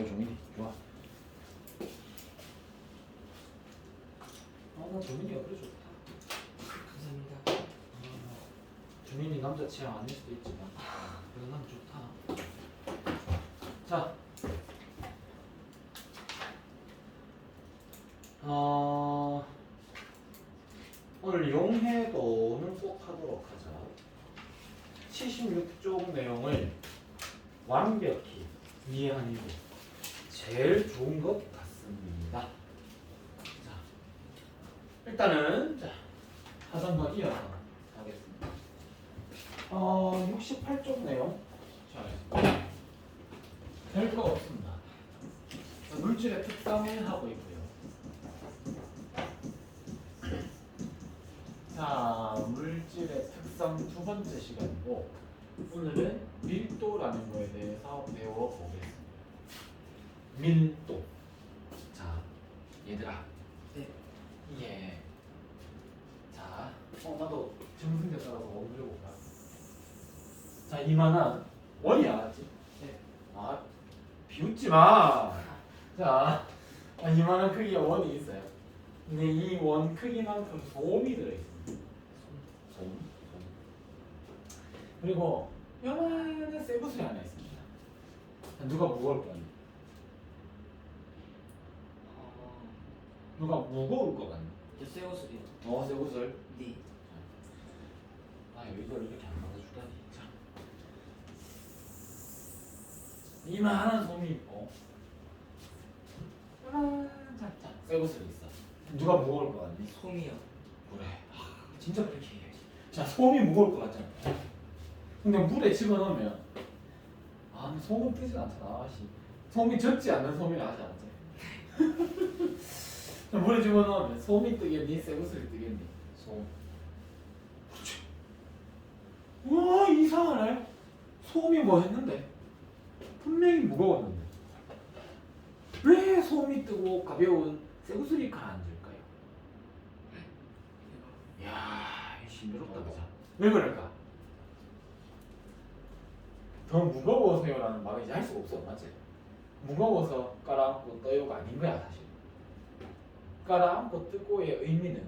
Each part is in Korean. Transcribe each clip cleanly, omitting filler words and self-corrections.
종민이. 좋아. 나 종민이가 그래 좋다. 감사합니다. 종민이 남자 취향 아닐 수도 있지만 그래도 난 좋다. 자, 오늘 용해도는 꼭 하도록 하자. 76쪽 내용을 완벽히 이해하는 게 제일 좋은 것 같습니다. 자, 일단은 자, 하던 거 이어서 하겠습니다. 68쪽 내용. 자, 별거 없습니다. 물질의 특성을 하고 있고요. 자, 물질의 특성 두 번째 시간이고 오늘은 밀도라는 거에 대해서 배워보겠습니다. 밀도. 자, 얘들아. 네. 예. 자, 나도 정승제 따라서 원 그려볼까? 자, 이만한 원이 알았지? 네. 아, 비웃지 마. 자, 이만한 크기의 원이 있어요. 근데 이 원 크기만큼 솜이 들어있습니다. 솜. 그리고 요만한 쇠구슬이 하나 있습니다. 누가 무거울 것 같니? 누가 무거울 것 같니? 저 쇠옷을이요. 쇠구슬. 네. 이걸 이렇게 안 받아주다니. 자, 이만한 솜이 있고 자, 쇠구슬이 있어. 누가 무거울 것 같니? 솜이요. 그래. 진짜 그렇게 얘기해. 자, 솜이 무거울 것 같잖아. 근데 물에 집어넣으면 솜은 뜨지 않잖아. 솜이 젖지 않는 솜이 나지 않지. 자, 물에 집어넣으면 솜이 뜨겠니? 쇠구슬이 뜨겠니? 솜. 그렇지. 우와, 이상하네. 솜이 뭐 했는데? 분명히 무거웠는데 왜 솜이 뜨고 가벼운 쇠구슬이 가라앉을까요? 이야, 신비롭다. 그죠? 왜 그럴까? 더 무거워서요라는 말을 이제 할 수가 없어. 맞지? 무거워서 깔아앉고 떠요가 아닌 거야. 사실 깔아앉고 뜨고의 의미는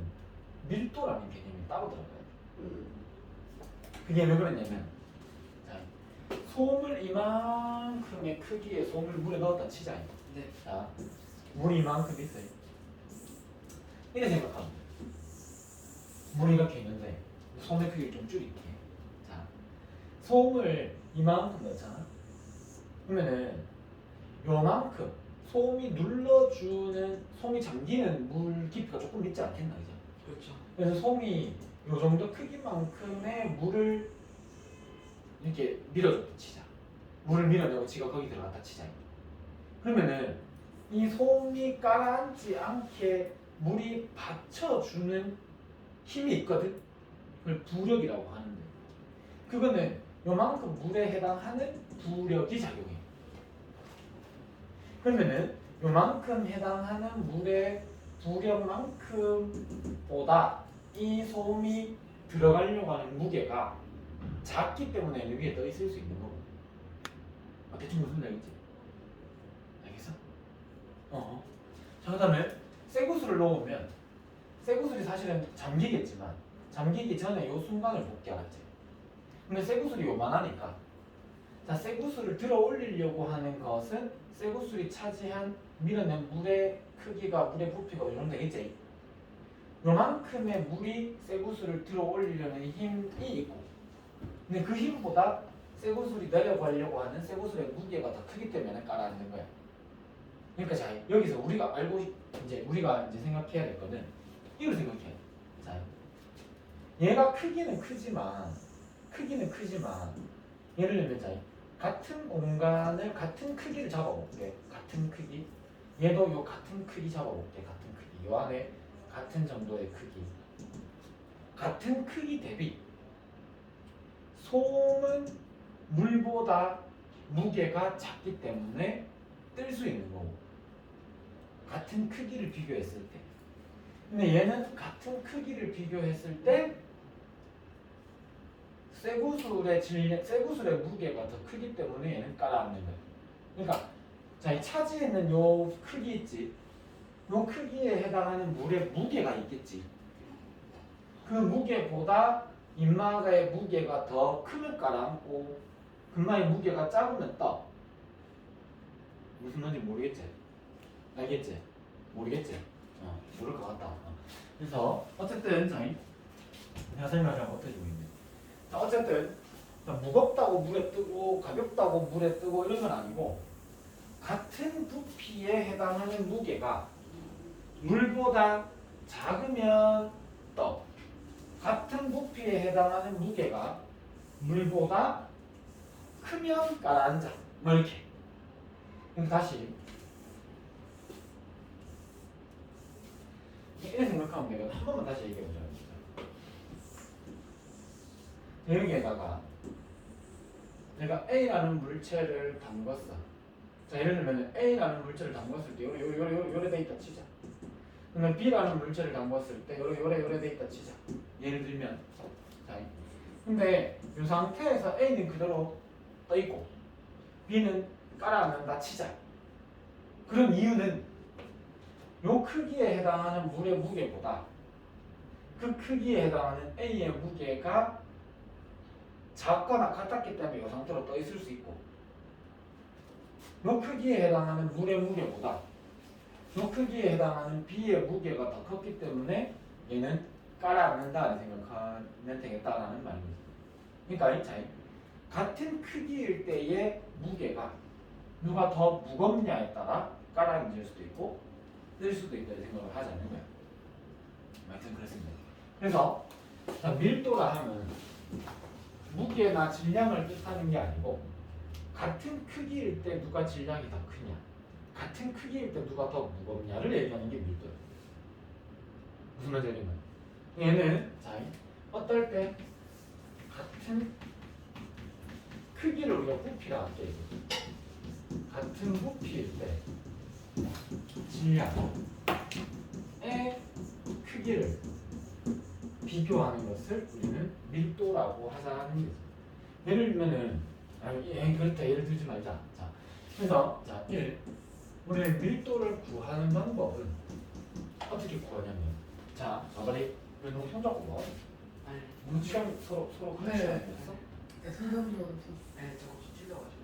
밀도라는 개념이 따로 들어가요. 그게 왜 그러냐면, 자, 솜을 이만큼의 크기의 솜을 물에 넣었다 치자. 네. 자, 물이 이만큼 있어요. 이렇게 생각하면 돼. 물이 이렇게 있는데 솜의 크기를 좀 줄일게. 자, 솜을 이만큼 넣잖아. 그러면은 요만큼 솜이 눌러주는, 솜이 잠기는 물 깊이가 조금 있지 않겠나, 그죠? 그렇죠. 그래서 솜이 요 정도 크기만큼의 물을 이렇게 밀어줬다 치자. 물을 밀어내고 지가 거기 들어갔다 치자. 그러면은 이 솜이 가라앉지 않게 물이 받쳐주는 힘이 있거든. 그걸 부력이라고 하는데, 그거는 요만큼 물에 해당하는 부력이 작용해. 그러면은 요만큼 해당하는 물의 부력만큼보다 이 솜이 들어가려고 하는 무게가 작기 때문에 위에 떠 있을 수 있는 거고. 대충 무슨 말인지 알겠어? 자, 그다음에 쇠구슬을 넣으면 쇠구슬이 사실은 잠기겠지만 잠기기 전에 요 순간을 볼게, 알았지? 근데 쇠구슬이 요만하니까, 자, 쇠구슬을 들어 올리려고 하는 것은 쇠구슬이 차지한 밀어낸 물의 크기가, 물의 부피가 요 정도 되겠지? 요만큼의 물이 쇠구슬을 들어 올리려는 힘이 있고, 근데 그 힘보다 쇠구슬이 내려가려고 하는 쇠구슬의 무게가 더 크기 때문에 깔아앉는 거야. 그러니까 자, 여기서 우리가 우리가 생각해야 될 거는 이걸 생각해. 자, 얘가 크기는 크지만 예를 들면, 자, 같은 공간을 같은 크기를 잡아볼게. 같은 크기. 얘도 요 같은 크기 잡아볼게. 같은 크기. 요 안에 같은 정도의 크기. 같은 크기 대비 솜은 물보다 무게가 작기 때문에 뜰 수 있는 거고, 같은 크기를 비교했을 때. 근데 얘는 같은 크기를 비교했을 때 쇠구슬의 무게가 더 크기 때문에 얘는 깔아앉는 거예요. 그러니까 자, 이 차지에 있는 요 크기 있지. 요 크기에 해당하는 물의 무게가 있겠지. 그 무게보다 인마의 무게가 더 크면 깔아앉고 근마의 무게가 작으면 떠. 무슨 말인지 모르겠지? 알겠지? 모르겠지? 모를 것 같다. 그래서 어쨌든 자, 내가 설명하자면 어떻게 보이는데? 자, 어쨌든 자, 무겁다고 물에 뜨고 가볍다고 물에 뜨고 이런 건 아니고 같은 부피에 해당하는 무게가 물보다 작으면 떠. 같은 부피에 해당하는 무게가 물보다 크면 가라앉아. 뭐 이렇게. 그럼 다시 이렇게 생각하면 내가 한 번만 다시 얘기해보자. 여기에다가 내가 A라는 물체를 담궜어. 자, 예를 들면 A라는 물체를 담궜을 때 요래 돼 있다 치자. 그러면 B라는 물체를 담궜을 때 요래 돼 있다 치자. 예를 들면 자, 근데 이 상태에서 A는 그대로 떠 있고 B는 깔아앉는다 치자. 그런 이유는 요 크기에 해당하는 물의 무게보다 그 크기에 해당하는 A의 무게가 작거나 같았기 때문에 이 상태로 떠 있을 수 있고 요 크기에 해당하는 물의 무게보다 요 크기에 해당하는 B의 무게가 더 컸기 때문에 얘는 깔아앉는다는 생각하면 되겠다라는 말입니다. 그러니까 이 차이 같은 크기일 때의 무게가 누가 더 무겁냐에 따라 깔아앉을 수도 있고 뜰 수도 있다는 생각을 하자는 거야. 하여튼 그렇습니다. 그래서 자, 밀도라 하면 무게나 질량을 뜻하는 게 아니고 같은 크기일 때 누가 질량이 더 크냐 같은 크기일 때 누가 더 무겁냐를 얘기하는 게 밀도예요. 무슨 말이냐면 얘는 자, 어떨 때 같은 크기를 우리가 부피라 할게. 같은 부피일 때 질량의 크기를 비교하는 것을 우리는 밀도라고 하자는 거죠. 예를 들면은 그렇다 예를 들지 말자. 자, 그래서 자, 우리는 밀도를 구하는 방법은 어떻게 구하냐면 자, 아버리 왜 너무 손잡고 뭐? 우리 시간 서로 같이 했어? 선생님도 네, 저거 좀 찔려가지고.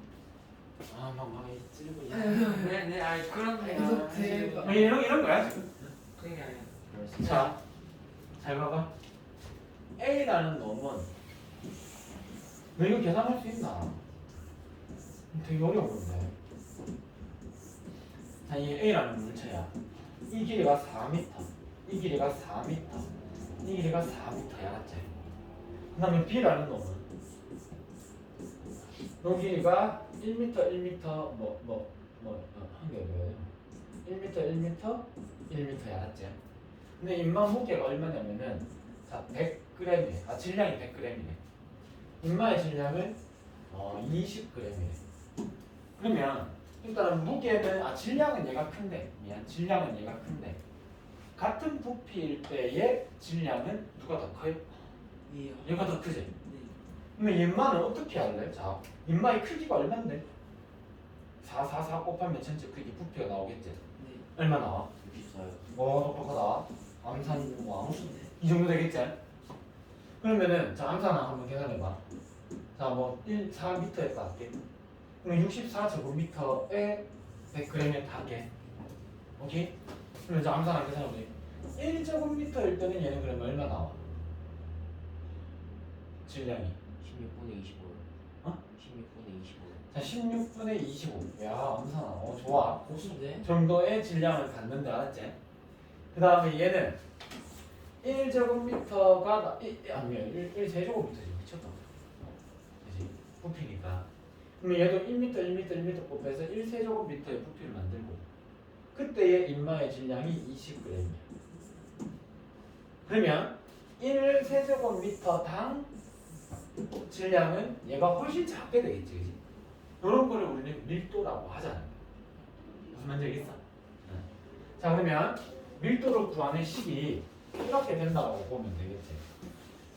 막 찌르고 네, 아니 그런 게 계속 대박. 이런 거야 지금. 그게 아니야. 자, 잘 봐봐. A라는 놈은 너 이거 계산할 수 있나? 되게 어려운 건데. 자, 이 A라는 물체야. 이 길이가 4m, 이 길이가 4m, 이 길이가 4m야, 맞지? 그 다음에 B라는 놈은 이 길이가 1m, 1m, 한 개 뭐예요? 1m, 1m, 1m야, 맞지? 근데 인마 무게가 얼마냐면은 자, 100g이네. 질량이 100g이네. 인마의 질량은 20g이네. 그러면 일단은 무게는 질량은 얘가 큰데 질량은 얘가 큰데 같은 부피일 때의 질량은 누가 더 커요? 이요. 얘가 더 크지? 네. 그러면 인마는 어떻게 할래? 자, 인마의 크기가 얼마인데? 4 곱하면 전체 크기 부피가 나오겠지? 네. 얼마 나와? 비싸요. 똑똑하다. 암산왕 이 정도 되겠지? 그러면은 자, 암산왕 한번 계산해봐. 자, 4m 했다 할게. 그럼 64제곱미터에 100g에 다 할게. 오케이? 그럼 이제 암산왕 계산해보자. 1제곱미터일 때는 얘는 그러면 얼마 나와? 질량이 16분의 25. 어? 16분의 25. 자, 16분의 25. 야, 암산왕 좋아. 고수인데? 정도의 질량을 갖는데 알았지? 그 다음에 얘는 1제곱미터가 1세제곱미터지 미쳤다. 그치? 부피니까. 그럼 얘도 1m, 1m, 1m 곱해서 1세제곱미터의 부피를 만들고 그때의 인마의 질량이 20g이야. 그러면 1세제곱미터당 질량은 얘가 훨씬 작게 되겠지. 그치? 이런 거를 우리는 밀도라고 하잖아. 무슨 말인지 알겠어? 자, 그러면 밀도를 구하는 식이 이렇게 된다고 보면 되겠지.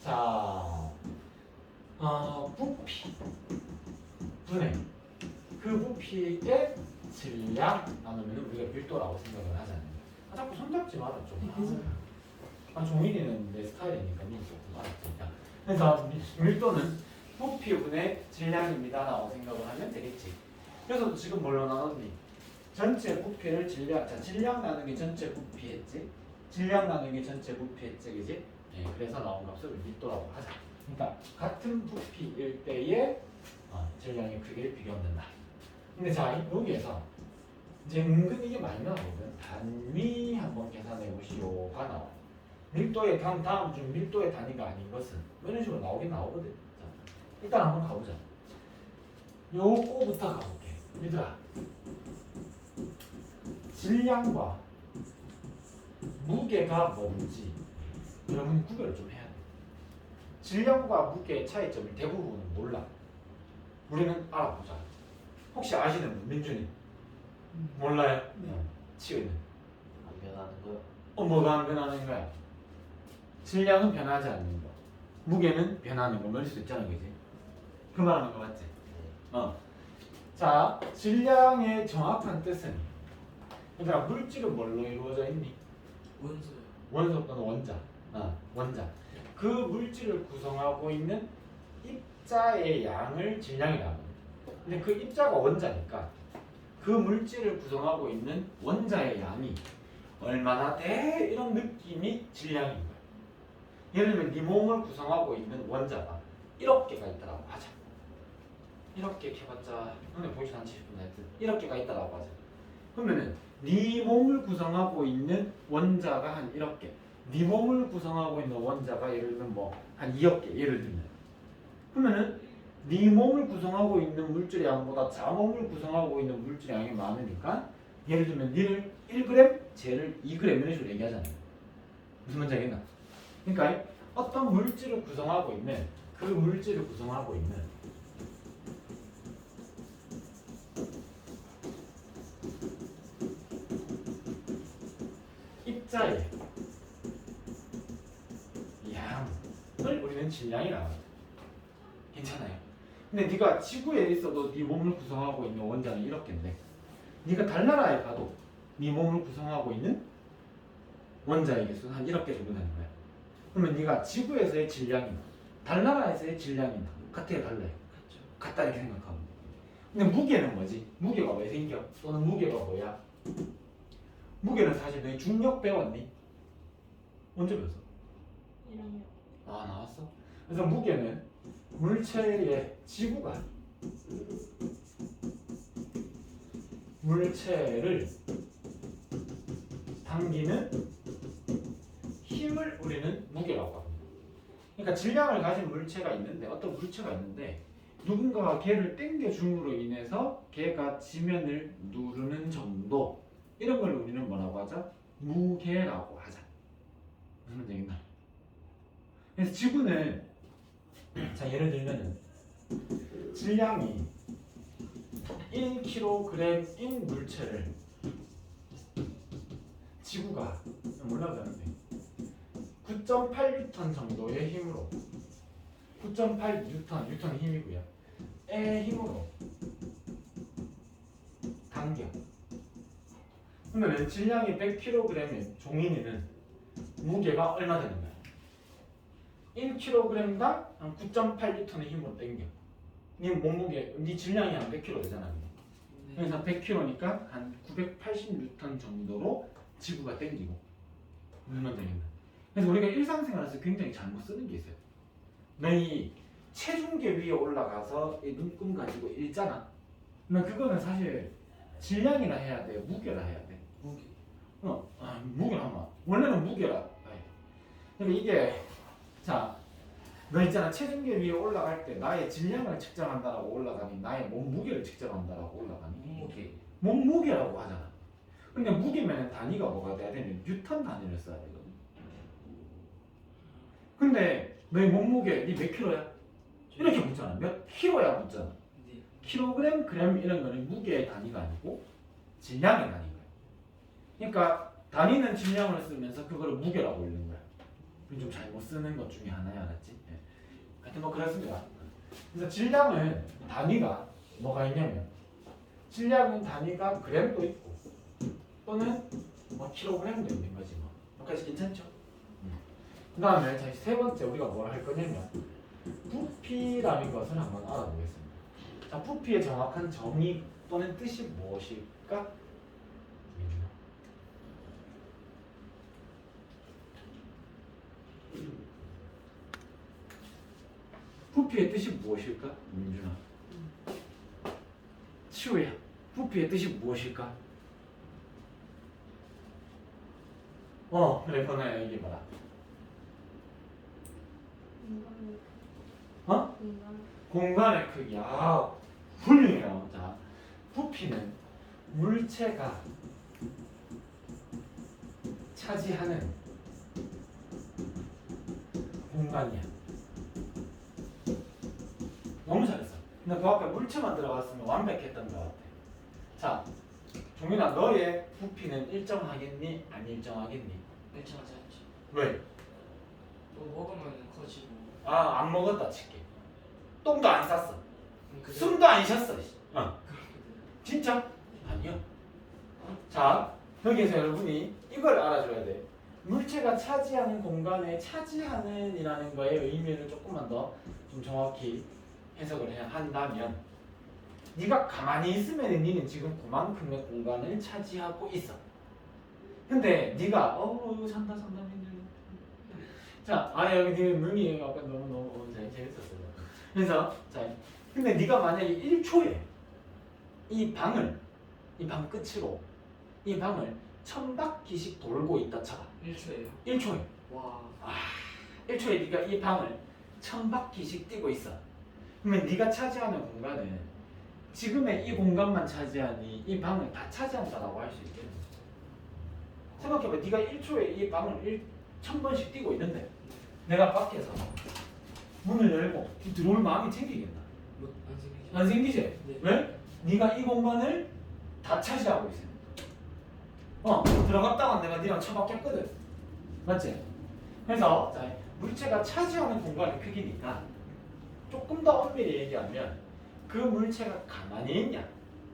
자, 부피 분의 그 부피의 질량 나누면 우리가 밀도라고 생각을 하잖아요. 아, 자꾸 손잡지 마라 좀. 아, 종일이는 내 스타일이니까 민좀 알았지. 그래서 밀도는 부피분의 질량입니다 라고 생각을 하면 되겠지. 그래서 지금 뭘로 나눴니? 전체 부피를 질량, 자 질량 나누기 전체 부피 했지? 질량 나누기 전체 부피 했지, 그지? 예, 그래서 나온 값을 밀도라고 하자. 그러니까 같은 부피일 때의 질량의 크기를 비교한다. 근데 자 여기에서 이제 은근 이게 많이 나오거든. 단위 한번 계산해 보시오가 나와. 밀도의 다음 중 밀도의 단위가 아닌 것은 이런 식으로 나오긴 나오거든. 자, 일단 한번 가보자. 요거부터 가볼게. 얘들아, 질량과 무게가 뭔지 여러분이 구별을 좀 해야 돼. 질량과 무게의 차이점을 대부분은 몰라. 우리는 알아보자. 혹시 아시는 분? 민준이 몰라요? 네. 치우는 안 변하는 거요. 뭐가 안 변하는 거야? 질량은 변하지 않는 거, 무게는 변하는 거. 멀리 수 있잖아, 그지? 그 말하는 거 맞지? 자, 질량의 정확한 뜻은 얘들아, 물질은 뭘로 이루어져 있니? 원수. 원소 또는 원자. 원자. 그 물질을 구성하고 있는 입자의 양을 질량이라고 합니다. 근데 그 입자가 원자니까 그 물질을 구성하고 있는 원자의 양이 얼마나 돼? 이런 느낌이 질량인 거야. 예를 들면 네 몸을 구성하고 있는 원자가 1억 개가 있다고 하자. 1억 개 해봤자 눈에 보이지 않지 싶은데 하여튼 1억 개가 있다고 하자. 그러면은 네 몸을 구성하고 있는 원자가 한 1억 개, 네 몸을 구성하고 있는 원자가 예를 들면 뭐 한 2억 개, 예를 들면 그러면은 네 몸을 구성하고 있는 물질의 양보다 자 몸을 구성하고 있는 물질의 양이 많으니까 예를 들면 니를 1g, 쟤를 2g 이런 식으로 얘기하잖아요. 무슨 말인지 알겠나? 그러니까 어떤 물질을 구성하고 있는 그 물질을 구성하고 있는 입자의 양을 우리는 질량이라고 합니다. 괜찮아요. 근데 네가 지구에 있어도 네 몸을 구성하고 있는 원자는 1억 개인데 네가 달나라에 가도 네 몸을 구성하고 있는 원자의 개수는 한 1억 개 정도 되는 거야. 그러면 네가 지구에서의 질량이나 달나라에서의 질량이나 같아요, 달라요? 그렇죠. 같다 이렇게 생각하면 돼. 근데 무게는 뭐지? 무게가 왜 생겨? 또는 무게가 뭐야? 무게는 사실 너희 중력 배웠니? 언제 배웠어? 1학년. 아, 나왔어? 그래서 무게는 물체의 지구가 물체를 당기는 힘을 우리는 무게라고 합니다. 그러니까 질량을 가진 물체가 있는데 어떤 물체가 있는데 누군가가 걔를 당겨줌으로 인해서 걔가 지면을 누르는 정도, 이런 걸 우리는 뭐라고 하자? 무게라고 하자. 무슨 말인지 알겠나? 그래서 지구는 자 예를 들면은 질량이 1kg인 물체를 지구가 몰라가는데 9.8N 정도의 힘으로 9.8N, 뉴턴의 힘이고요. 의 힘으로 당겨. 그러면 질량이 100kg인 종이니는 무게가 얼마 되는 거야? 1kg당 한 9.8N의 힘으로 당겨. 네 몸무게, 네 질량이 한 100kg 되잖아. 그래서 100kg니까 한 980N 정도로 지구가 당기고. 무슨 말인지 알겠나? 그래서 우리가 일상생활에서 굉장히 잘못 쓰는 게 있어요. 너희 체중계 위에 올라가서 이 눈금 가지고 읽잖아. 그러면 그거는 사실 질량이라 해야 돼, 무게라 해야 돼. 무게. 무게라 하면 원래는 무게라. 그러니까 이게 자, 너 있잖아, 체중계 위에 올라갈 때 나의 질량을 측정한다라고 올라가니 나의 몸무게를 측정한다라고 올라가니 무게. 몸무게라고 하잖아. 근데 무게면 단위가 뭐가 돼야 되냐면 뉴턴 단위를 써야 되거든. 근데 너의 몸무게 니 몇 킬로야? 이렇게 묻잖아. 몇 킬로야 묻잖아. 네. 킬로그램, 그램 이런 거는 무게의 단위가 아니고 질량의 단위인 거야. 그러니까 단위는 질량을 쓰면서 그거를 무게라고 읽는 거야. 좀 잘못 쓰는 것 중에 하나야, 알았지? 네. 하여튼 뭐 그렇습니다. 그래서 질량은 단위가 뭐가 있냐면 질량은 단위가 g도 있고 또는 뭐 킬로그램도 있는 거지 뭐. 여기까지 괜찮죠? 그 다음에 세 번째 우리가 뭘 할 거냐면 부피라는 것을 한번 알아보겠습니다. 자, 부피의 정확한 정의 또는 뜻이 무엇일까? 부피의 뜻이 무엇일까? 민준아. 치우야. 부피의 뜻이 무엇일까? 그래, 번호야 얘기해봐라. 어? 공간의 크기. 아, 훌륭해요. 자, 부피는 물체가 차지하는 공간이야. 너무 잘했어. 근데 그 앞에 물체만 들어갔으면 완벽했던 것 같아. 자, 종민아, 너의 부피는 일정하겠니? 안 일정하겠니? 일정하지 않죠. 왜? 또 먹으면 커지고. 아, 안 먹었다 칠게. 똥도 안 쌌어. 그대로 숨도 안 쉬었어. 그렇게 돼요. 진짜? 아니요. 자, 여기에서 여러분이 이걸 알아줘야 돼. 물체가 차지하는 공간에 차지하는 이라는 거의 의미를 조금만 더 좀 정확히 해석을 해야 한다면 네가 가만히 있으면 니는 지금 그만큼의 공간을 차지하고 있어. 근데 네가 이거 잔다 민준. 자, 여기 네 눈이 아까 너무 재밌었어요. 그래서 자, 근데 네가 만약에 1초에 이 방 끝으로 이 방을 1000바퀴씩 돌고 있다 쳐봐. 1초예요. 1초에. 와. 1초에 네가 이 방을 1000바퀴씩 뛰고 있어. 그러면 네가 차지하는 공간은 지금의 이 공간만 차지하니 이 방을 다 차지한다라고 할 수 있겠네. 생각해봐. 네가 1초에 이 방을 1000번씩 뛰고 있는데 내가 밖에서 문을 열고 들어올 마음이 생기겠나? 안 생기죠. 안 생기지? 네. 왜? 네가 이 공간을 다 차지하고 있으니까. 들어갔다가 내가 니랑 처박혔거든. 맞지? 그래서 자, 물체가 차지하는 공간의 크기니까 조금 더 엄밀히 얘기하면 그 물체가 가만히 있냐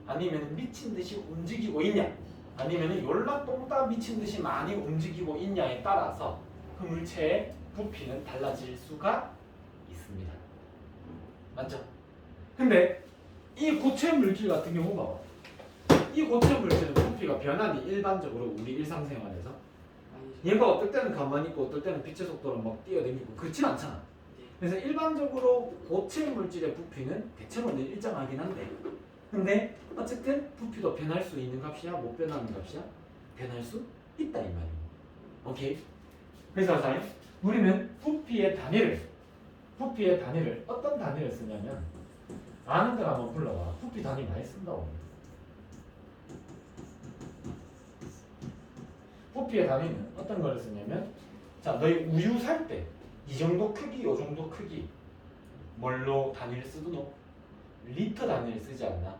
아니면 미친 듯이 움직이고 있냐 아니면 열라똥다 미친 듯이 많이 움직이고 있냐에 따라서 그 물체의 부피는 달라질 수가 있습니다. 맞죠? 근데 이 고체 물질 같은 경우 봐봐. 이 고체 물질은 부피가 변하니 일반적으로 우리 일상생활에서 아니죠. 얘가 어떨 때는 가만히 있고 어떨 때는 빛의 속도로 막 뛰어다니고 그렇진 않잖아. 그래서 일반적으로 고체 물질의 부피는 대체로는 일정하긴 한데 근데 어쨌든 부피도 변할 수 있는 값이야? 못 변하는 값이야? 변할 수 있다 이 말이야. 오케이? 그래서 자, 우리는 부피의 단위를 어떤 단위를 쓰냐면 아는 데를 한번 불러봐. 부피 단위 많이 쓴다고. 부피의 단위는 어떤 거를 쓰냐면 자, 너희 우유 살 때 이 정도 크기, 요 정도 크기 뭘로 단위를 쓰도록 리터 단위를 쓰지 않나?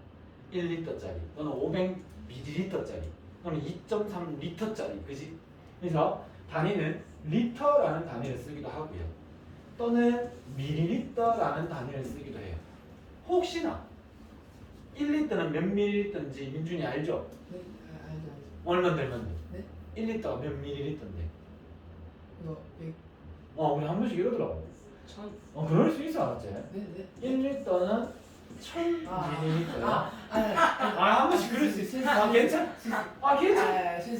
1리터짜리 또는 500ml짜리 또는 2.3리터짜리 그지? 그래서 단위는 리터라는 단위를 쓰기도 하고요. 또는 밀리리터라는 단위를 쓰기도 해요. 혹시나 1리터는 몇 밀리리터인지 민준이 알죠? 네, 알죠. 얼마 들면 네? 1리터가 몇 밀리리터인데? 이거 100, 우리 한 번씩 이러더라고. 1000. 그럴 수 있어, 알았지? 네. 1리터는 1000ml야. 한 번씩 그럴 수 있어. 괜찮아? 괜찮아.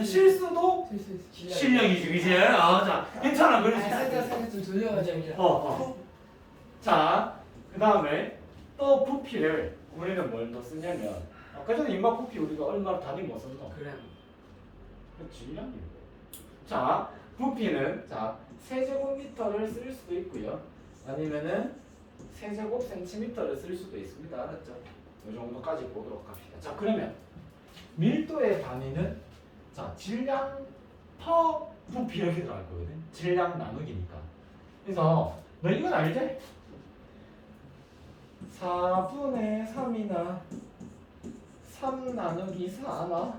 실수도 실력이지, 그지? 자, 괜찮아, 그럴 수 있어. 살짝 좀 돌려가지고. 자, 그 다음에 또 부피를 우리는 뭘 더 쓰냐면 아까 전에 인마 부피 우리가 얼마로 단위 못 썼노? 그래. 그렇지. 자, 부피는 자 세제곱미터를 쓸 수도 있고요. 아니면은 세제곱센티미터를 쓸 수도 있습니다. 알았죠? 이 정도까지 보도록 합시다. 자, 그러면 밀도의 단위는 자 질량 퍼 부피 이렇게 들어갈 거거든. 질량 나누기니까. 그래서 너 이건 알지? 4분의 3이나 3 나누기 4나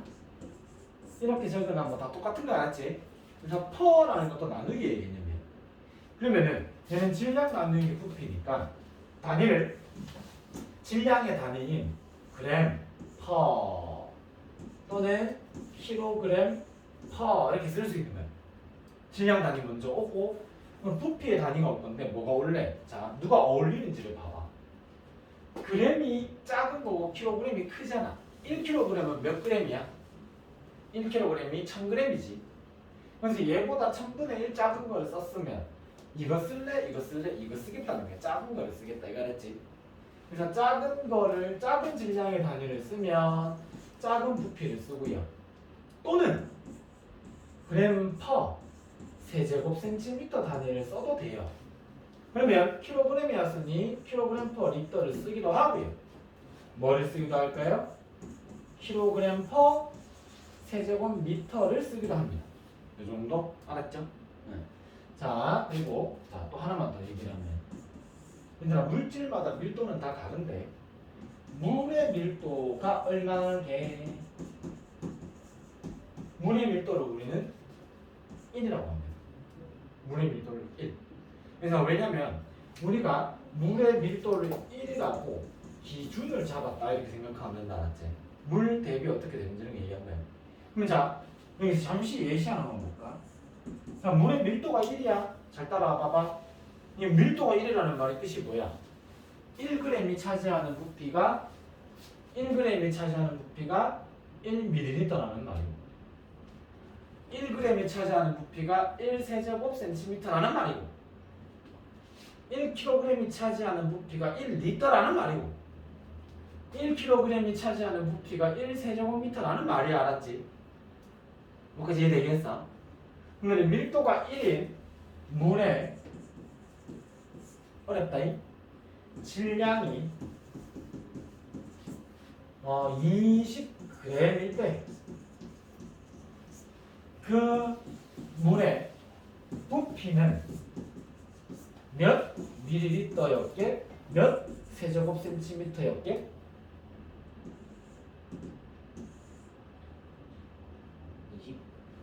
이렇게 적으나 뭐 다 똑같은 거 알았지? 그래서 퍼라는 것도 나누기의 개념이야. 그러면은 얘는 질량 나누기 부피니까 단위를 질량의 단위인 그램 퍼 또는 킬로그램 퍼 이렇게 쓸 수 있는 거예요. 질량 단위 먼저 오고 그럼 부피의 단위가 올 건데 뭐가 올래? 자, 누가 어울리는지를 봐봐. 그램이 작은 거고 킬로그램이 크잖아. 1kg은 몇 그램이야? 1kg이 1000g이지. 그래서 얘보다 1000분의 1 작은 걸 썼으면 이거 쓸래? 이거 쓸래? 이거 쓰겠다는 거야. 작은 거를 쓰겠다 이거 알았지? 그래서 작은 거를 작은 질량의 단위를 쓰면 작은 부피를 쓰고요. 또는 그램 퍼 세제곱센티미터 단위를 써도 돼요. 그러면 킬로그램이었으니 킬로그램 퍼 리터를 쓰기도 하고요. 뭐를 쓰기도 할까요? 킬로그램 퍼 세제곱미터를 쓰기도 합니다. 이 정도 알았죠? 네. 자, 그리고 자, 또 하나만 더 얘기를 하면 얘들아 물질마다 밀도는 다 다른데 물의 밀도가 얼마게? 물의 밀도를 우리는 1이라고 합니다. 물의 밀도를 1. 그래서 왜냐면 우리가 물의 밀도를 1이라고 기준을 잡았다 이렇게 생각하면 된다. 알았지? 물 대비 어떻게 되는지를 얘기한 거예요. 그럼 자, 여기서 잠시 예시 하나만 볼까? 자, 물의 밀도가 1이야. 잘 따라와 봐봐. 이 밀도가 1이라는 말의 뜻이 뭐야? 1g이 차지하는 부피가 1g이 차지하는 부피가 1ml라는 말이고 1g이 차지하는 부피가 1세제곱센티미터라는 말이고 1kg이 차지하는 부피가 1리터라는 말이고 1kg이 차지하는 부피가 1세제곱미터라는 말이 알았지? 뭐까지 이해되겠어? 그러면 밀도가 1인 물의 어렵다잉 질량이 20g일 때 그 물의 부피는 몇 밀리리터였게? 몇 세제곱센티미터였게?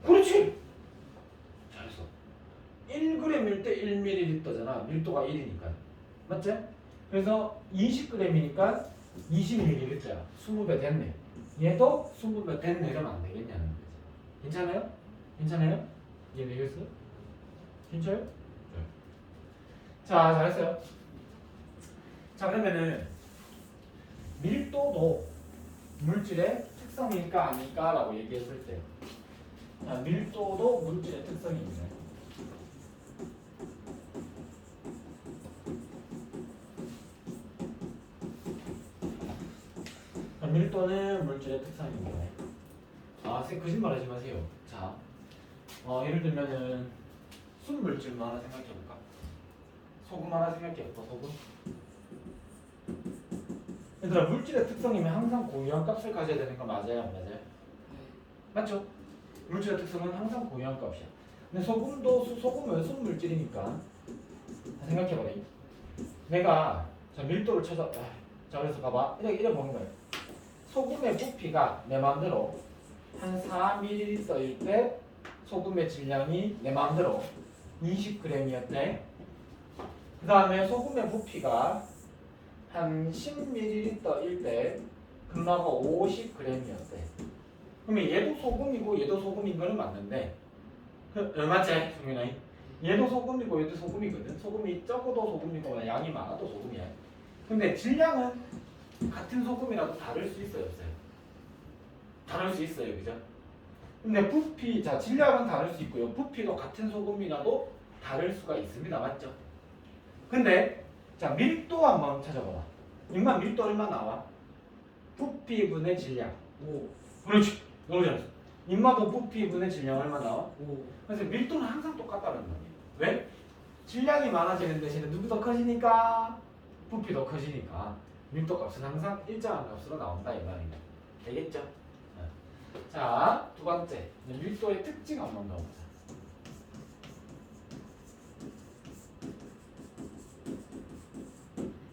그렇지! 잘했어. 1g일 때 1ml잖아. 밀도가 1이니까. 맞지? 그래서 20g이니까 20ml야. 20배 됐네. 얘도 20배 됐네. 이러면 안 되겠냐는 거지. 괜찮아요? 괜찮아요? 이해되겠어요? 괜찮아요? 네. 자, 잘했어요. 자, 그러면은 밀도도 물질의 특성일까 아닐까 라고 얘기했을 때 자, 밀도도 물질의 특성입니다. 자, 밀도는 물질의 특성입니다. 아, 선생님 거짓말 하지 마세요. 자, 예를 들면은 순물질만 하나 생각해볼까? 소금 하나 생각해볼까? 소금? 얘들아, 물질의 특성이면 항상 고유한 값을 가져야 되는 거 맞아요? 안 맞아요? 맞죠? 물질의 특성은 항상 고유한 값이야. 근데 소금도 소금은 순물질이니까 생각해봐라. 내가 자, 밀도를 찾아. 자, 그래서 봐봐. 이래 보는 거예요. 소금의 부피가 내 마음대로 한 4ml일 때 소금의 질량이 내 마음대로 20g이었대. 그 다음에 소금의 부피가 한 10ml일 때 금마가 50g이었대. 그러면 얘도 소금이고 얘도 소금인 거는 맞는데 맞지? 성민아? 얘도 소금이고 얘도 소금이거든. 소금이 적어도 소금이고 양이 많아도 소금이야. 근데 질량은 같은 소금이라도 다를 수 있어요, 없어요? 다를 수 있어요, 그죠? 근데 부피, 자, 질량은 다를 수 있고요. 부피도 같은 소금이라도 다를 수가 있습니다, 맞죠? 근데 자, 밀도 한번 찾아봐라. 인간 밀도 얼마 나와? 부피분의 질량. 5. 그렇지. 너무 잘했어. 인마도 부피분의 질량 얼마 나와? 5. 그래서 밀도는 항상 똑같다는 거예요. 왜? 질량이 많아지는 대신에 누구 더 커지니까? 부피 더 커지니까 밀도 값은 항상 일정한 값으로 나온다 이 말입니다. 되겠죠? 네. 자, 두 번째 밀도의 특징 한번 넣어보자.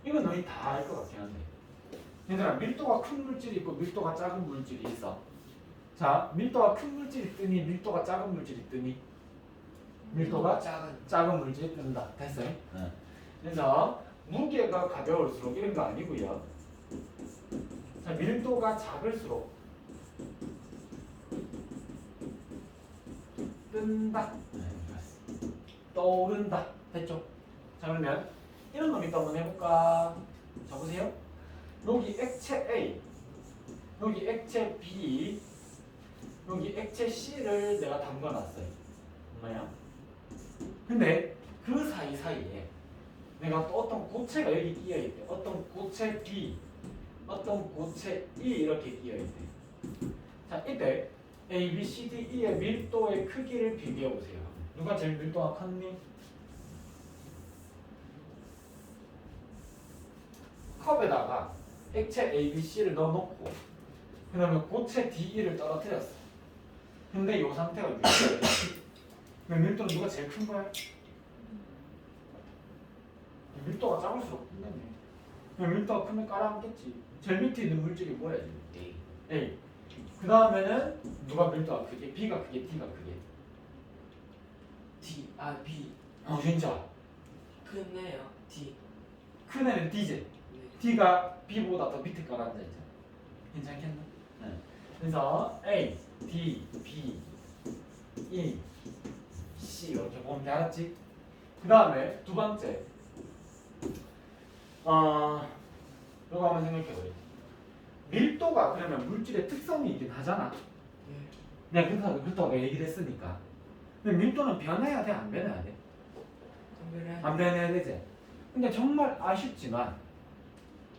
이건 너희 다 알 것 같긴 한데 얘들아, 밀도가 큰 물질이 있고 밀도가 작은 물질이 있어. 자, 밀도가 큰 물질이 뜨니 밀도가 작은 물질이 뜨니 밀도가 작은 물질이 뜬다. 됐어요? 네. 그래서 무게가 가벼울수록 이런 거 아니고요. 자, 밀도가 작을수록 뜬다, 떠오른다. 됐죠? 자, 그러면 이런 놈 있다 한번 해볼까? 자, 보세요. 여기 액체 A, 여기 액체 B, 여기 액체 C를 내가 담가놨어요. 뭐야? 근데 그 사이사이에 내가 또 어떤 고체가 여기 끼어있대. 어떤 고체 B, 어떤 고체 E 이렇게 끼어있대. 자, 이때 A, B, C, D, E의 밀도의 크기를 비교해보세요. 누가 제일 밀도가 컸니? 컵에다가 액체 A, B, C를 넣어놓고 그 다음에 고체 D, E를 떨어뜨렸어. 근데 이 상태가 유지돼요. 그럼 밀도는 누가 제일 큰 거야? 밀도가 작을수록 큰다며. 그럼 밀도가 크면 깔아앉겠지. 제일 밑에 있는 물질이 뭐야 지금? A. A. 그 다음에는 누가 밀도가 크게? B가 크게, D가 크게? D B 진짜. 크네요. D. 큰 애는 D지. 네. D가 B보다 더 밑에 깔아앉아 있잖아. 괜찮겠나? 네. 그래서 A, D, B, E, C 이렇게 보면 돼. 알았지? 그 다음에 두 번째. 이거 한번 생각해보자. 밀도가 그러면 물질의 특성이 있긴 하잖아. 네. 내가 그렇다고 얘기를 했으니까. 근데 밀도는 변해야 돼, 안 변해야 돼? 안 변해야 되지. 근데 정말 아쉽지만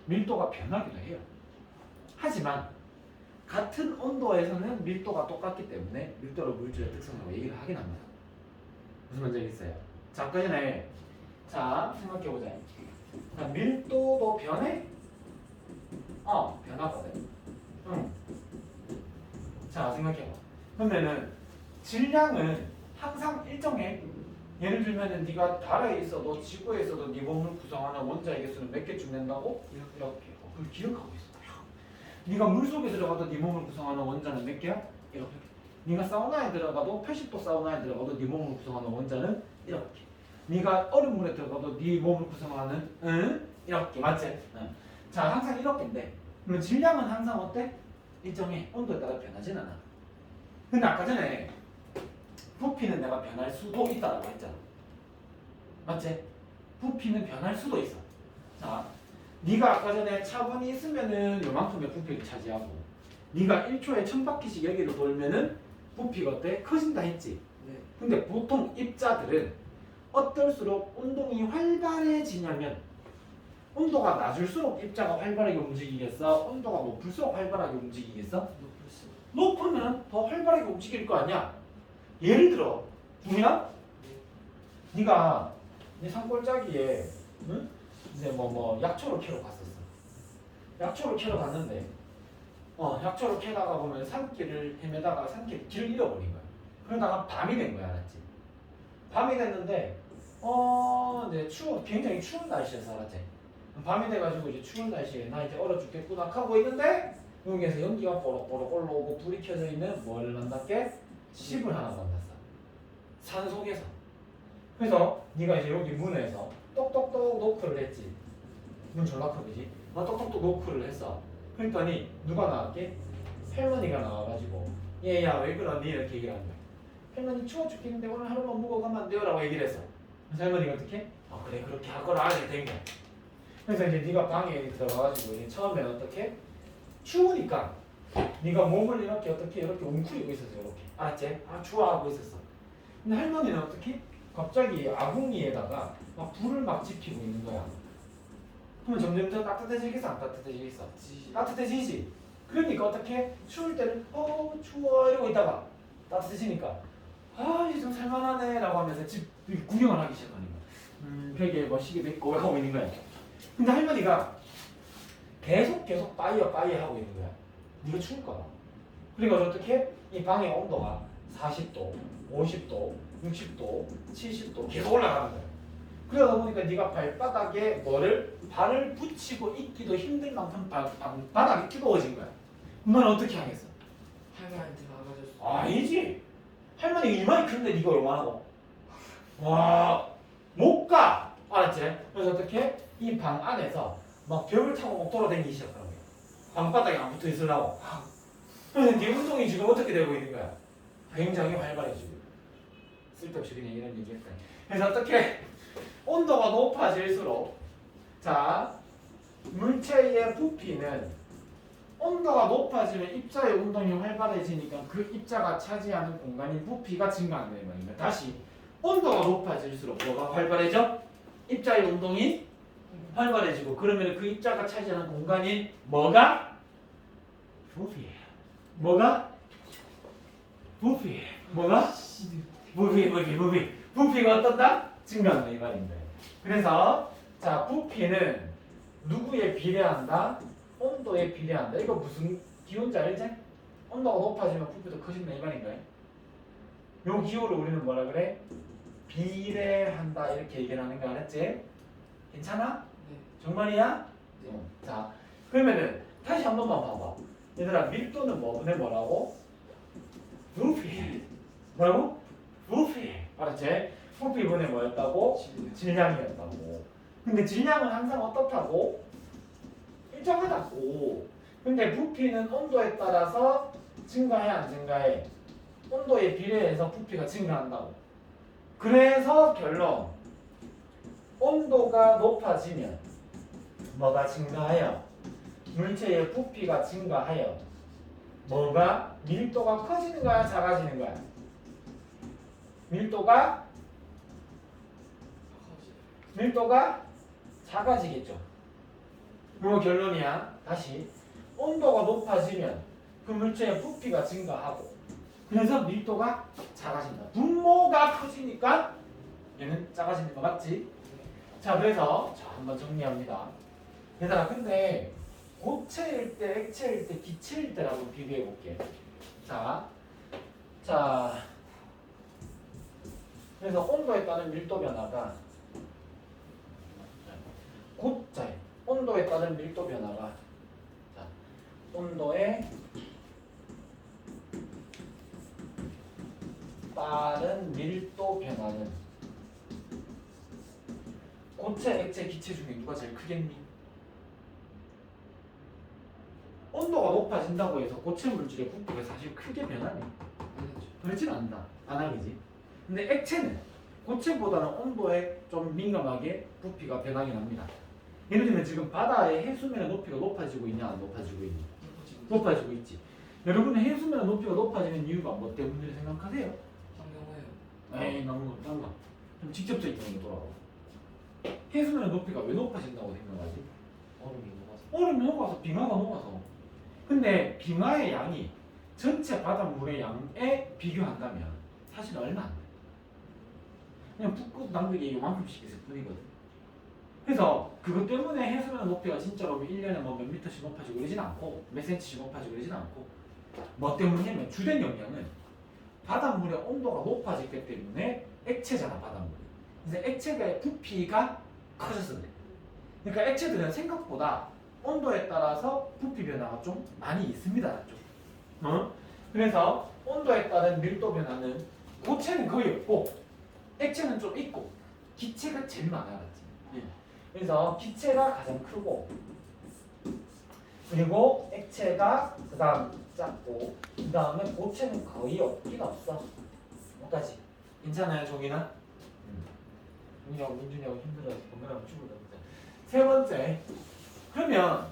밀도가 변하기도 해요. 하지만 같은 온도에서는 밀도가 똑같기 때문에 밀도로 물질의 특성이라고 얘기를 하긴 합니다. 무슨 말인지 알겠어요? 자, 아까 전에 자 생각해보자. 자, 밀도도 변해? 변하거든. 자, 생각해봐. 그러면은 질량은 항상 일정해. 예를 들면은 네가 달에 있어도 지구에 있어도 네 몸을 구성하는 원자의 개수는 몇 개쯤 된다고? 이렇게. 그걸 기억하고 있어. 네가 물속에 들어가도 네 몸을 구성하는 원자는 몇 개야? 이렇게. 네가 사우나에 들어가도 80도 사우나에 들어가도 네 몸을 구성하는 원자는 이렇게. 네가 얼음 물에 들어가도 네 몸을 구성하는 이렇게. 맞지? 자, 항상 이렇게인데 그러면 질량은 항상 어때? 일정해. 온도에 따라 변하진 않아. 근데 아까 전에 부피는 내가 변할 수도 있다고 했잖아. 맞지? 부피는 변할 수도 있어. 자, 네가 아까 전에 차분히 있으면은 요만큼의 부피를 차지하고 네가 1초에 1000바퀴씩 여기로 돌면은 부피가 어때? 커진다 했지? 네. 근데 보통 입자들은 어떨수록 운동이 활발해지냐면 온도가 낮을수록 입자가 활발하게 움직이겠어? 온도가 높을수록 활발하게 움직이겠어? 높을수록. 높으면 더 활발하게 움직일 거 아니야? 예를 들어 동이야? 네가 네 산골짜기에 응? 이제 뭐 약초를 캐러 갔었어. 약초를 캐러 갔는데 약초를 캐다가 보면 산길을 헤매다가 산길 길을 잃어버린 거야. 그러다가 밤이 된 거야. 알았지? 밤이 됐는데 이제 굉장히 추운 날씨에서 알았지? 밤이 돼가지고 이제 추운 날씨에 나 이제 얼어 죽겠구나 하고 있는데 여기에서 연기가 뽀록뽀록 올라오고 불이 켜져 있는 뭘 만났게? 칩을 하나 만났어. 산 속에서. 그래서 네가 이제 여기 문에서 똑똑똑 노크를 했지. 문 졸라 크지? 나 똑똑똑 노크를 했어. 그랬더니 누가 나왔게? 할머니가 나와가지고 얘야 왜 그러니? 이렇게 얘기를 하는 거야. 할머니 추워 죽겠는데 오늘 하루만 묵어가면 안 돼요? 라고 얘기를 했어. 그래서 할머니가 어떻게? 그래 그렇게 하거라 이렇게 된 거야. 그래서 이제 네가 방에 들어가가지고 이제 처음에는 어떻게? 추우니까 네가 몸을 이렇게 웅크리고 있었어. 이렇게. 알았지? 추워 하고 있었어. 근데 할머니는 어떻게? 갑자기 아궁이에다가 막 불을 막 지피고 있는 거야. 그러면 점점 더 따뜻해지겠어? 안 따뜻해지겠어? 따뜻해지지? 그러니까 어떻게? 추울 때는 추워 이러고 있다가 따뜻해지니까 이제 좀 살만하네 라고 하면서 집 구경을 하기 시작하는 거야. 벽에 뭐 시계도 있고 하고 있는 거야. 근데 할머니가 계속 빠이어 하고 있는 거야. 네가 추울까 봐. 그러니까 어떻게? 이 방의 온도가 40도, 50도, 60도, 70도 계속 올라가는 거야. 그러다 보니까 네가 발바닥에 발을 붙이고 있기도 힘들 만큼 바닥이 뜨거워진 거야. 넌 어떻게 하겠어? 할머니한테 막아줬어. 아니지. 할머니가 이만이 큰데 네가 얼마나고? 못 가. 알았지? 그래서 어떻게? 이 방 안에서 막 벽을 타고 막 돌아다니기 시작하는 거야. 방바닥에 안 붙어 있으려고. 근데 네 운동이 지금 어떻게 되고 있는 거야? 굉장히 활발해지고. 쓸데없이 그냥 이런 얘기했다. 그래서 어떻게 온도가 높아질수록 자 물체의 부피는 온도가 높아지면 입자의 운동이 활발해지니까 그 입자가 차지하는 공간인 부피가 증가한다는 말입니다. 다시 온도가 높아질수록 뭐가 활발해져? 입자의 운동이 활발해지고 그러면 그 입자가 차지하는 공간인 뭐가? 부피. 뭐가? 부피. 뭐가? 부피가 어떤다? 증가한다 이 말입니다. 그래서 자 부피는 누구에 비례한다? 온도에 비례한다. 이거 무슨 기호인지 알지? 온도가 높아지면 부피도 커진다 이 말인가요? 요 기호를 우리는 뭐라 그래? 비례한다 이렇게 얘기를 하는 거 알았지? 괜찮아? 네. 정말이야? 네. 자 그러면은 다시 한 번만 봐봐. 얘들아 밀도는 뭐분의 뭐라고? 부피. 뭐라고? 부피. 알았지? 부피 분의 뭐였다고? 질량이었다고. 근데 질량은 항상 어떻다고? 일정하다고. 근데 부피는 온도에 따라서 증가해 안 증가해? 온도에 비례해서 부피가 증가한다고. 그래서 결론. 온도가 높아지면 뭐가 증가해요? 물체의 부피가 증가하여 뭐가? 밀도가 커지는 거야 작아지는 거야? 밀도가 작아지겠죠. 뭐 결론이야? 다시 온도가 높아지면 그 물체의 부피가 증가하고 그래서 밀도가 작아진다. 분모가 커지니까 얘는 작아지는 거 맞지? 자 그래서 자 한번 정리합니다. 얘들아 근데 고체일 때, 액체일 때, 기체일 때라고 비교해 볼게. 자 그래서 온도에 따른 밀도 변화가 온도에 따른 밀도 변화가 자, 온도에 따른 밀도 변화는 고체, 액체, 기체 중에 누가 제일 크겠니? 온도가 높아진다고 해서 고체 물질의 부피가 사실 크게 변하니? 그렇진 않다. 안 하겠지. 근데 액체는 고체보다는 온도에 좀 민감하게 부피가 변하긴 합니다. 예를 들면 지금 바다의 해수면의 높이가 높아지고 있냐 안 높아지고 있냐? 높아지고 있지. 여러분은 해수면의 높이가 높아지는 이유가 뭐 때문이라고 생각하세요? 환경오염. 에이 너무 딴거. 좀 직접적인 거 돌아가. 해수면의 높이가 왜 높아진다고 생각하지? 얼음이 녹아서. 얼음이 녹아서 빙하가 녹아서. 근데 빙하의 양이 전체 바닷물의 양에 비교한다면 사실 얼마 안 돼. 그냥 북극 남극이 요만큼씩 있을 뿐이거든. 그래서 그것 때문에 해수면 높이가 진짜로 1년에 뭐 몇 미터씩 높아지고 그러진 않고 몇 센치씩 높아지고 그러진 않고 뭐 때문이냐면 주된 영향은 바닷물의 온도가 높아졌기 때문에 액체잖아 바닷물. 그래서 액체의 부피가 커졌어 그래. 그러니까 액체들은 생각보다 온도에 따라서 부피 변화가 좀 많이 있습니다. 좀. 그래서 온도에 따른 밀도 변화는 고체는 거의 없고 액체는 좀 있고 기체가 제일 많아요. 그래서 기체가 가장 크고 그리고 액체가 그 다음 작고 그 다음에 고체는 거의 없긴 없어. 여기까지 괜찮아요 종이나? 종이하고 민준이하고 힘들어서 건강하면 죽을다. 세 번째 그러면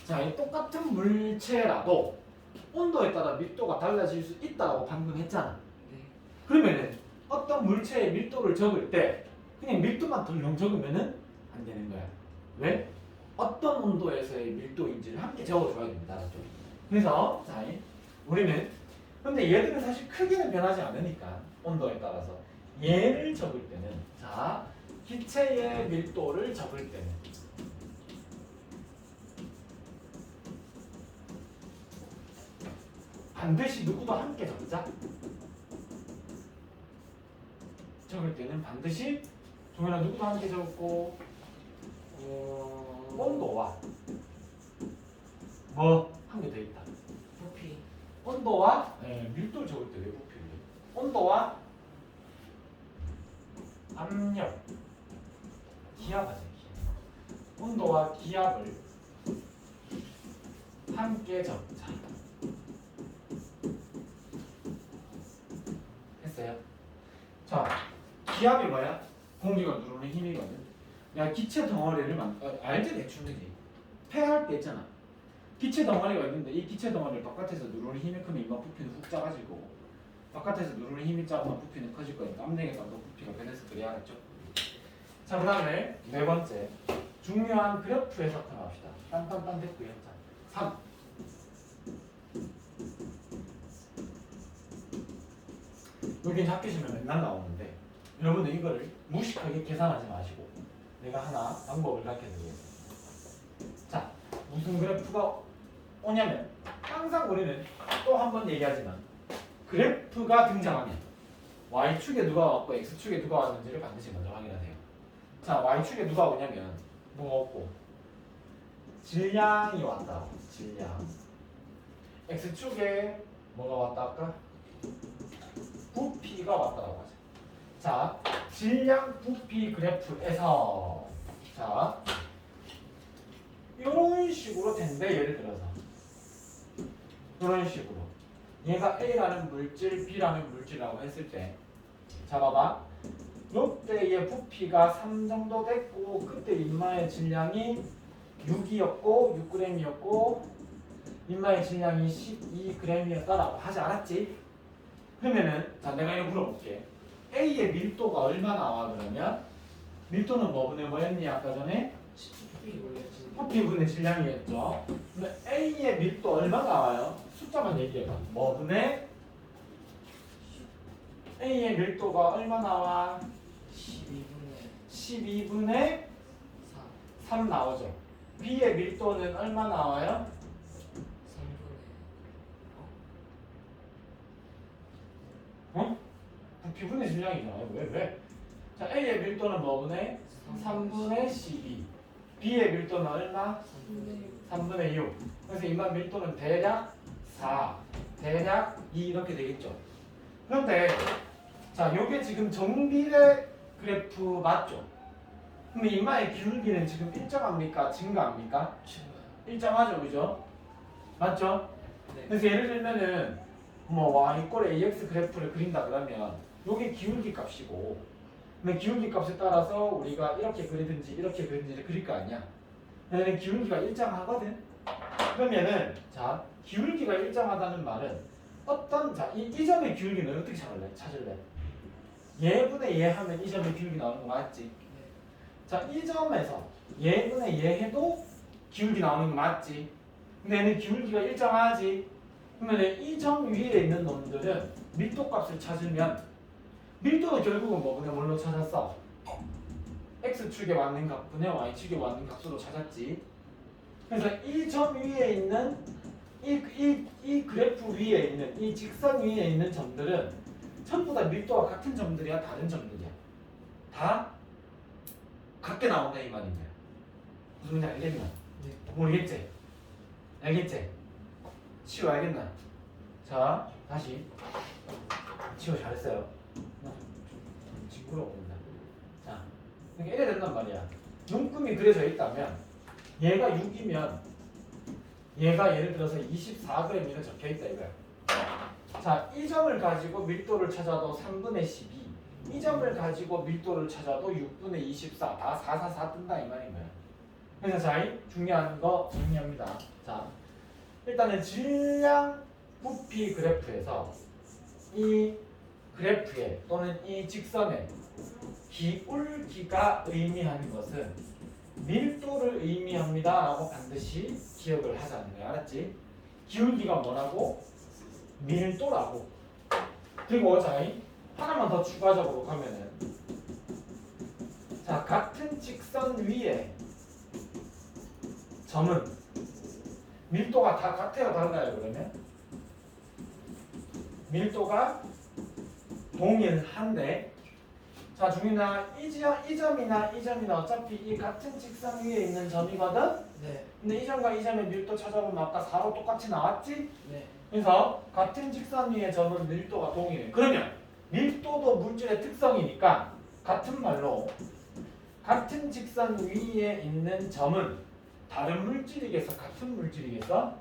자, 이 똑같은 물체라도 온도에 따라 밀도가 달라질 수 있다고 방금 했잖아. 네. 그러면은 어떤 물체의 밀도를 적을 때 그냥 밀도만 덜렁 적으면은 안 되는 거야. 왜? 어떤 온도에서의 밀도인지를 함께 적어줘야 됩니다. 그래서 자, 우리는 근데 얘들은 사실 크기는 변하지 않으니까 온도에 따라서 얘를 적을 때는 자 기체의 밀도를 적을 때는 반드시 누구도 함께 적자. 적을 때는 반드시 종이랑 누구도 함께 적고 온도와 뭐 한 개 더 있다. 부피. 온도와 밀도를 적을 때 왜 부피를? 온도와 압력, 기압하죠. 기압. 온도와 기압을 함께 적자. 했어요? 자, 기압이 뭐야? 공기가 누르는 힘이거든. 내가 기체 덩어리를 알지? 대충 되지. 폐할 때 있잖아. 기체 덩어리가 있는데 이 기체 덩어리를 바깥에서 누르는 힘이 크면 이만 부피는 훅 작아지고 바깥에서 누르는 힘이 작으면 부피는 커질 거니까 암냉에 따라 부피가 변해서 그래야 알았죠? 자, 그 다음에 네 번째 중요한 그래프 해석 하나 합시다. 딴딴딴 됐고요. 자, 3. 여긴 학교 시험에 맨날 나오는데 여러분들 이거를 무식하게 계산하지 마시고 내가 하나 방법을 가르쳐드리겠습니다. 자, 무슨 그래프가 오냐면 항상 우리는 또 한 번 얘기하지만 그래프가 등장하면 Y축에 누가 왔고 X축에 누가 왔는지를 반드시 먼저 확인하세요. 자, Y축에 누가 오냐면 뭐가 없고 질량이 왔다. 질량. X축에 뭐가 왔다 아까? 부피가 왔다라고 하죠. 자, 질량 부피 그래프에서 자 이런 식으로 된대. 예를 들어서 이런 식으로 얘가 A라는 물질, B라는 물질이라고 했을 때 자 봐봐. 이때의 부피가 3 정도 됐고 그때 인마의 질량이 6이었고 6g이었고 인마의 질량이 12g이었다라고 하지 않았지? 그러면은 자 내가 이거 물어볼게. A의 밀도가 얼마 나와 그러면? 밀도는 뭐분의 뭐였니 아까 전에? 부피분의 질량이었죠. 근데 A의 밀도 얼마 나와요? 숫자만 얘기해봐. 뭐분의? A의 밀도가 얼마 나와? 12분의 3 나오죠. B의 밀도는 얼마 나와요? 3분의 어? 부피분의 질량이잖아요. 왜? 자, A의 밀도는 뭐분의? 3분의 12. B의 밀도는 얼마? 3분의 6. 그래서 이만 밀도는 대략 4, 대략 2 이렇게 되겠죠. 그런데 자, 요게 지금 정비례 그래프 맞죠? 그럼 이마의 기울기는 지금 일정합니까? 증가합니까? 일정하죠, 그죠? 맞죠? 네. 그래서 예를 들면은 뭐 y 꼴 ax 그래프를 그린다 그러면 요게 기울기 값이고 근데 기울기 값에 따라서 우리가 이렇게 그리든지를 그릴 거 아니야. 얘는 기울기가 일정하거든. 그러면은 자 기울기가 일정하다는 말은 어떤 이 점의 기울기는 어떻게 찾을래? 얘분의 얘 하면 이 점의 기울기 나오는 거 맞지? 자, 이 점에서 얘분의 얘 해도 기울기 나오는 거 맞지? 근데 얘는 기울기가 일정하지? 그러면 이 점 위에 있는 놈들은 밀도 값을 찾으면 밀도는 결국은 뭐분의 뭘로 찾았어? X축에 맞는 값분의 Y축에 맞는 값으로 찾았지. 그래서 이 점 위에 있는 이 그래프 위에 있는 이 직선 위에 있는 점들은 전부 다 밀도가 같은 점들이야, 다른 점들이야? 다 같게 나온다 이 말인 거야. 무슨 말인지 알겠나? 네. 모르겠지? 알겠지? 치우 알겠나? 자, 다시. 치우 잘했어요. 좀 징그러워 보인다. 자, 그러니까 이래 된단 말이야. 눈금이 그려져 있다면 얘가 6이면 얘가 예를 들어서 24g이라 적혀 있다 이거야. 자, 이 점을 가지고 밀도를 찾아도 3분의 12. 이 점을 가지고 밀도를 찾아도 6분의 24. 다 444 뜬다 이 말인 거야. 그래서 자, 중요한 거 정리합니다. 자, 일단은 질량 부피 그래프에서 이 그래프에 또는 이 직선에 기울기가 의미하는 것은 밀도를 의미합니다 라고 반드시 기억을 하자는 거야. 알았지? 기울기가 뭐라고? 밀도라고. 그리고 자, 하나만 더 추가적으로 가면은 자, 같은 직선 위에 점은 밀도가 다 같아요, 다른가요? 그러면 밀도가 동일한데 자, 중이나 이 점이나 어차피 이 같은 직선 위에 있는 점이거든. 네. 근데 이 점과 이 점의 밀도 찾아보면 아까 4로 똑같이 나왔지? 네. 그래서 같은 직선 위의 점은 밀도가 동일해. 그러면 밀도도 물질의 특성이니까 같은 말로 같은 직선 위에 있는 점은 다른 물질이겠어? 같은 물질이겠어?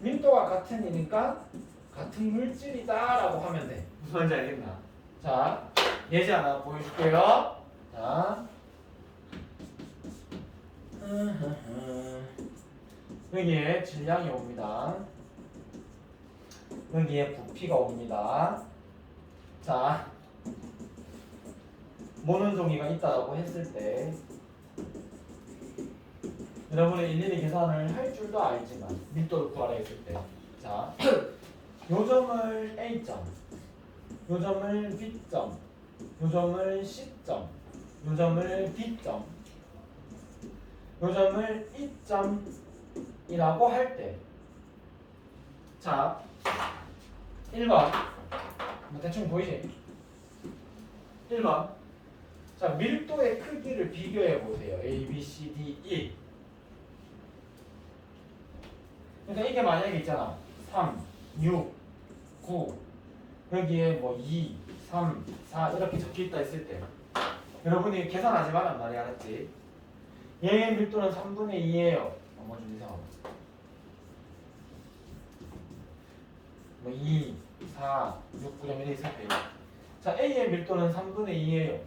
밀도가 같으니까 같은 물질이다라고 하면 돼. 무슨 말인지 알겠나? 자, 예제 하나 보여줄게요. 자, 여기에 질량이 옵니다. 여기에 부피가 옵니다. 자, 모는 종이가 있다라고 했을 때 여러분이 일일이 계산을 할 줄도 알지만 밀도를 구하라 했을 때, 자, 요 점을 A점, 요 점을 B점, 요 점을 C점, 요 점을 D점, 요 점을 E점이라고 할 때, 자, 1번 뭐 대충 보이지? 1번, 자, 밀도의 크기를 비교해 보세요. A, B, C, D, E. 그러니까 이게 만약에 있잖아. 3, 6, 9 여기에 뭐 2, 3, 4 이렇게 적혀있다 했을 때 여러분이 계산하지 말란 말이 알았지? 얘의 밀도는 3분의 2예요. 뭐 좀 이상하고 뭐 2, 4, 6, 9 이렇게 있을 때, 자, A의 밀도는 3분의 2예요.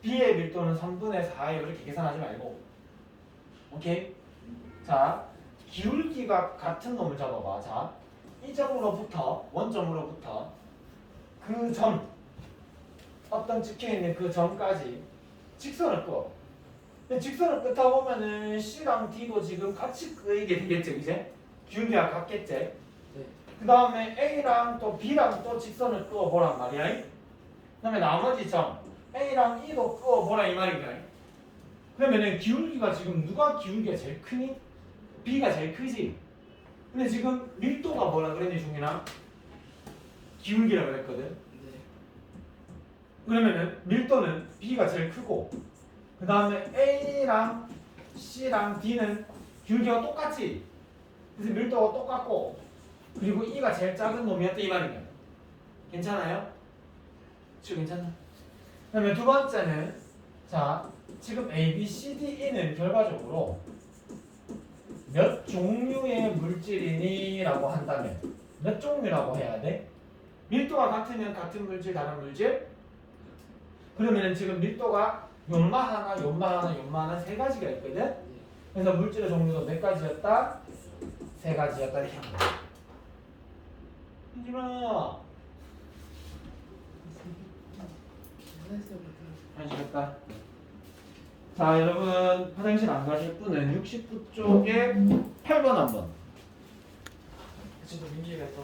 B의 밀도는 3분의 4예요. 이렇게 계산하지 말고, 오케이? 자, 기울기가 같은 놈을 잡아봐. 자, 이 점으로부터 원점으로부터 그 점, 어떤 찍혀있는 그 점까지 직선을 끄어. 근데 직선을 끄다 보면은 C랑 D도 지금 같이 끄이게 되겠죠, 이제? 기울기가 같겠지? 네. 그 다음에 A랑 또 B랑 또 직선을 끄어보란 말이야. 그 다음에 나머지 점 A랑 E도 끄어보라 이 말인가. 그러면은 기울기가 지금 누가 기울기가 제일 크니? B가 제일 크지. 근데 지금 밀도가 뭐라 그랬니 중이나? 기울기라 그랬거든. 네. 그러면은 밀도는 B가 제일 크고, 그 다음에 A랑 C랑 D는 기울기가 똑같지. 그래서 밀도가 똑같고, 그리고 E가 제일 작은 놈이었다 이 말이냐. 괜찮아요? 지금 괜찮아? 그 다음에 두 번째는, 자, 지금 A, B, C, D, E는 결과적으로 몇 종류의 물질이니? 라고 한다면 몇 종류라고 해야 돼? 밀도가 같으면 같은 물질, 다른 물질? 그러면 지금 밀도가 요마 하나, 요마 하나, 요마 하나 세 가지가 있거든? 그래서 물질의 종류도 몇 가지였다? 세 가지였다 이렇게 합니다. 하지마. 하시겠다. 자, 여러분 화장실 안 가실 분은 60부 쪽에 8번 한번. 지금 민기가 또